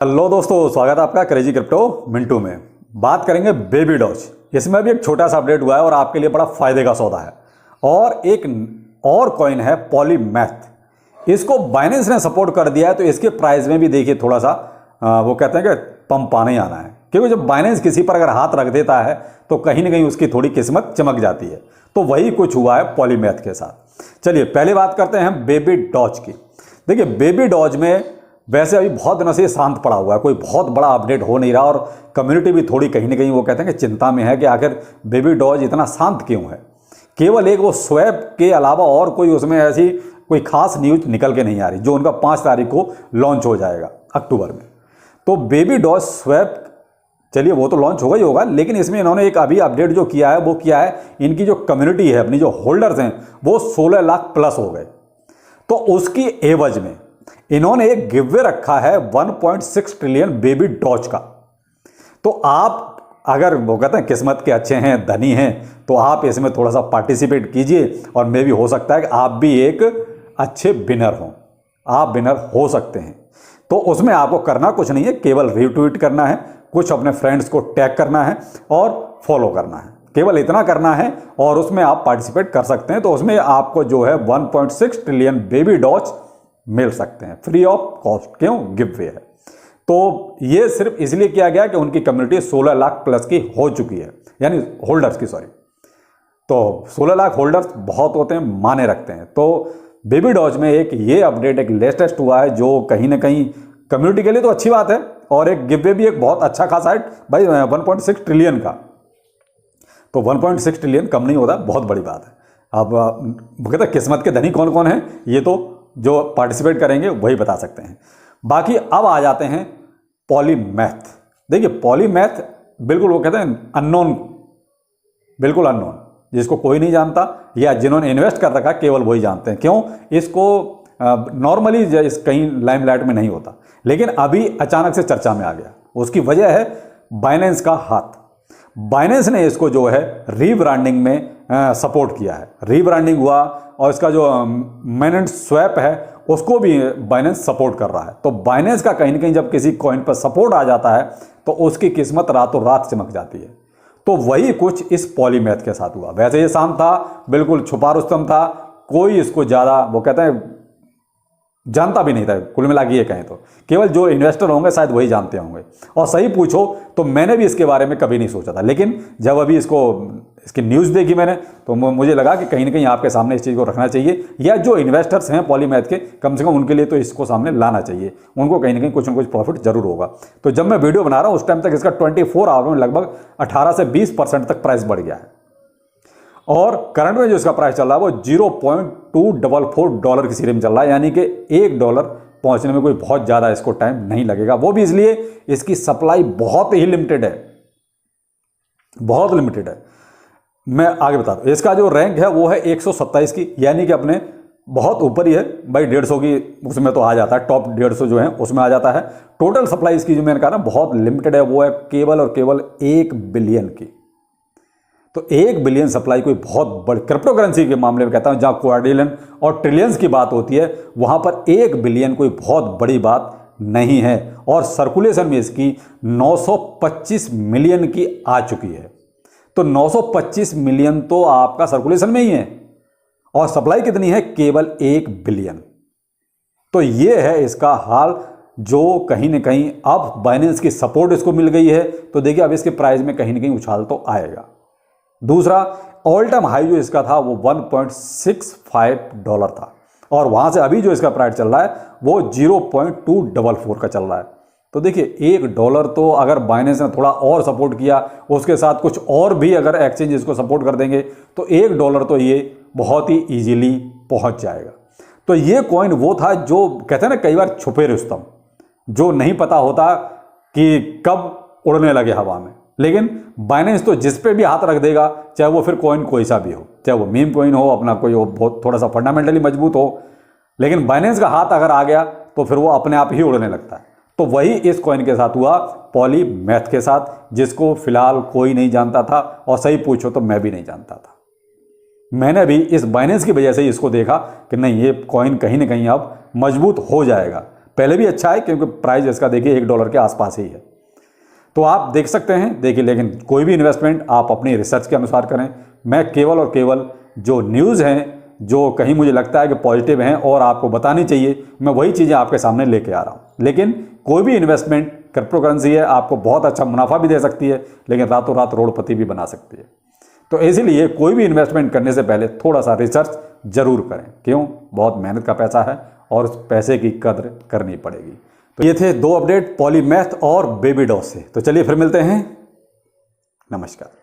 Hello दोस्तों, स्वागत है आपका क्रेजी क्रिप्टो मिंटू में। बात करेंगे बेबी डॉज। इसमें भी एक छोटा सा अपडेट हुआ है और आपके लिए बड़ा फायदे का सौदा है। और एक और कॉइन है पॉलीमैथ। इसको बाइनेंस ने सपोर्ट कर दिया है, तो इसके प्राइस में भी देखिए थोड़ा सा वो कहते हैं कि पंप आने ही आना है। क्योंकि जब बाइनेंस किसी पर अगर हाथ रख देता है तो कहीं ना कहीं उसकी थोड़ी किस्मत चमक जाती है। तो वही कुछ हुआ है पॉलीमैथ के साथ। चलिए पहले बात करते हैं बेबी डॉज की। देखिए बेबी डॉज में वैसे अभी बहुत दिनों से शांत पड़ा हुआ है, कोई बहुत बड़ा अपडेट हो नहीं रहा और कम्युनिटी भी थोड़ी कहीं ना कहीं वो कहते हैं कि चिंता में है कि आखिर बेबी डॉज इतना शांत क्यों है। केवल एक वो स्वैप के अलावा और कोई उसमें ऐसी कोई खास न्यूज निकल के नहीं आ रही, जो उनका 5 तारीख को लॉन्च हो जाएगा अक्टूबर में। तो बेबी डॉज स्वैप चलिए वो तो लॉन्च होगा ही होगा, लेकिन इसमें इन्होंने एक अभी अपडेट जो किया है वो किया है, इनकी जो कम्युनिटी है, अपनी जो होल्डर्स हैं वो 16 लाख प्लस हो गए। तो उसकी एवज में इन्होंने एक गिववे रखा है 1.6 ट्रिलियन बेबी डॉज का। तो आप अगर वो कहते हैं किस्मत के अच्छे हैं, धनी हैं, तो आप इसमें थोड़ा सा पार्टिसिपेट कीजिए और मे भी हो सकता है कि आप भी एक अच्छे विनर हों, आप विनर हो सकते हैं। तो उसमें आपको करना कुछ नहीं है, केवल रीट्वीट करना है, कुछ अपने फ्रेंड्स को टैग करना है और फॉलो करना है, केवल इतना करना है और उसमें आप पार्टिसिपेट कर सकते हैं। तो उसमें आपको जो है 1.6 ट्रिलियन बेबी डॉज मिल सकते हैं फ्री ऑफ कॉस्ट। क्यों? गिव वे है। तो ये सिर्फ इसलिए किया गया कि उनकी कम्युनिटी 16 लाख प्लस की हो चुकी है, यानी होल्डर्स की, सॉरी। तो 16 लाख होल्डर्स बहुत होते हैं, माने रखते हैं। तो बेबी डॉज में एक ये अपडेट एक लेटेस्ट हुआ है, जो कहीं ना कहीं कम्युनिटी के लिए तो अच्छी बात है और एक गिव वे भी एक बहुत अच्छा खासा है भाई। 1.6 ट्रिलियन का, तो 1.6 ट्रिलियन कम नहीं होता, बहुत बड़ी बात है। अब कहते हैं किस्मत के धनी कौन कौन है, ये तो जो पार्टिसिपेट करेंगे वही बता सकते हैं। बाकी अब आ जाते हैं पॉलीमैथ। देखिए पॉलीमैथ बिल्कुल वो कहते हैं अननोन, बिल्कुल अननोन, जिसको कोई नहीं जानता या जिन्होंने इन्वेस्ट कर रखा केवल वही जानते हैं। क्यों? इसको नॉर्मली कहीं लाइमलाइट में नहीं होता, लेकिन अभी अचानक से चर्चा में आ गया। उसकी वजह है बाइनेंस का हाथ। बाइनेंस ने इसको जो है रीब्रांडिंग में सपोर्ट किया है। रीब्रांडिंग हुआ और इसका जो मेनेंट स्वैप है उसको भी बाइनेंस सपोर्ट कर रहा है। तो बाइनेंस का कहीं ना कहीं जब किसी कॉइन पर सपोर्ट आ जाता है तो उसकी किस्मत रातों रात चमक जाती है। तो वही कुछ इस पॉलीमैथ के साथ हुआ। वैसे ये शांत था, बिल्कुल छुपा रुस्तम था, कोई इसको ज़्यादा वो कहते हैं जानता भी नहीं था। कुल मिला के ये कहें तो केवल जो इन्वेस्टर होंगे शायद वही जानते होंगे। और सही पूछो तो मैंने भी इसके बारे में कभी नहीं सोचा था, लेकिन जब अभी इसकी न्यूज़ देखी मैंने तो मुझे लगा कि कहीं ना कहीं आपके सामने इस चीज़ को रखना चाहिए, या जो इन्वेस्टर्स हैं पॉलीमैथ के, कम से कम उनके लिए तो इसको सामने लाना चाहिए। उनको कहीं ना कहीं कुछ ना कुछ प्रॉफिट जरूर होगा। तो जब मैं वीडियो बना रहा हूँ उस टाइम तक इसका 24 आवर में लगभग 18 से 20% तक प्राइस बढ़ गया है। और करंट में जो इसका प्राइस चल रहा है वो $0.244 की सीरीज में चल रहा है, यानी कि $1 पहुंचने में कोई बहुत ज़्यादा इसको टाइम नहीं लगेगा। वो भी इसलिए इसकी सप्लाई बहुत ही लिमिटेड है, बहुत लिमिटेड है। मैं आगे बता दूं, इसका जो रैंक है वो है 127 की, यानी कि अपने बहुत ऊपर ही है भाई। 150 की उसमें तो आ जाता है, टॉप 150 जो है उसमें आ जाता है। टोटल सप्लाई इसकी जो मैंने कहा ना बहुत लिमिटेड है, वो है केवल और केवल 1 बिलियन की। तो 1 बिलियन सप्लाई कोई बहुत बड़ी क्रिप्टो करेंसी के मामले में कहता हूं, जहां क्वाड्रिलियन और ट्रिलियंस की बात होती है, वहां पर 1 बिलियन कोई बहुत बड़ी बात नहीं है। और सर्कुलेशन में इसकी 925 मिलियन की आ चुकी है। तो 925 मिलियन तो आपका सर्कुलेशन में ही है और सप्लाई कितनी है? केवल 1 बिलियन। तो यह है इसका हाल, जो कहीं ना कहीं अब बाइनेंस की सपोर्ट इसको मिल गई है। तो देखिए अब इसके प्राइस में कहीं ना कहीं उछाल तो आएगा। दूसरा, ऑल टाइम हाई जो इसका था वो $1.65 था और वहां से अभी जो इसका प्राइस चल रहा है वो 0.244 का चल रहा है। तो देखिए $1 तो अगर बाइनेंस ने थोड़ा और सपोर्ट किया, उसके साथ कुछ और भी अगर एक्सचेंज इसको सपोर्ट कर देंगे तो $1 तो ये बहुत ही इजीली पहुंच जाएगा। तो ये कॉइन वो था जो कहते हैं ना कई बार छुपे रुस्तम, जो नहीं पता होता कि कब उड़ने लगे हवा में। लेकिन बाइनेंस तो जिस पे भी हाथ रख देगा, चाहे वो फिर कॉइन कोई सा भी हो, चाहे वो मीम कॉइन हो, अपना कोई हो बहुत थोड़ा सा फंडामेंटली मजबूत हो, लेकिन बाइनेंस का हाथ अगर आ गया तो फिर वो अपने आप ही उड़ने लगता है। तो वही इस कॉइन के साथ हुआ, पॉलीमैथ के साथ, जिसको फिलहाल कोई नहीं जानता था और सही पूछो तो मैं भी नहीं जानता था। मैंने भी इस बाइनेंस की वजह से इसको देखा कि नहीं, ये कॉइन कहीं ना कहीं अब मजबूत हो जाएगा। पहले भी अच्छा है क्योंकि प्राइस इसका देखिए $1 के आसपास ही है। तो आप देख सकते हैं, देखिए, लेकिन कोई भी इन्वेस्टमेंट आप अपनी रिसर्च के अनुसार करें। मैं केवल और केवल जो न्यूज़ हैं, जो कहीं मुझे लगता है कि पॉजिटिव हैं और आपको बतानी चाहिए, मैं वही चीज़ें आपके सामने लेके आ रहा हूँ। लेकिन कोई भी इन्वेस्टमेंट, क्रिप्टो करेंसी है, आपको बहुत अच्छा मुनाफा भी दे सकती है, लेकिन रातों रात करोड़पति भी बना सकती है। तो इसीलिए कोई भी इन्वेस्टमेंट करने से पहले थोड़ा सा रिसर्च जरूर करें। क्यों? बहुत मेहनत का पैसा है और उस पैसे की कद्र करनी पड़ेगी। तो ये थे 2 अपडेट पॉलीमैथ और बेबी डॉस से। तो चलिए फिर मिलते हैं। नमस्कार।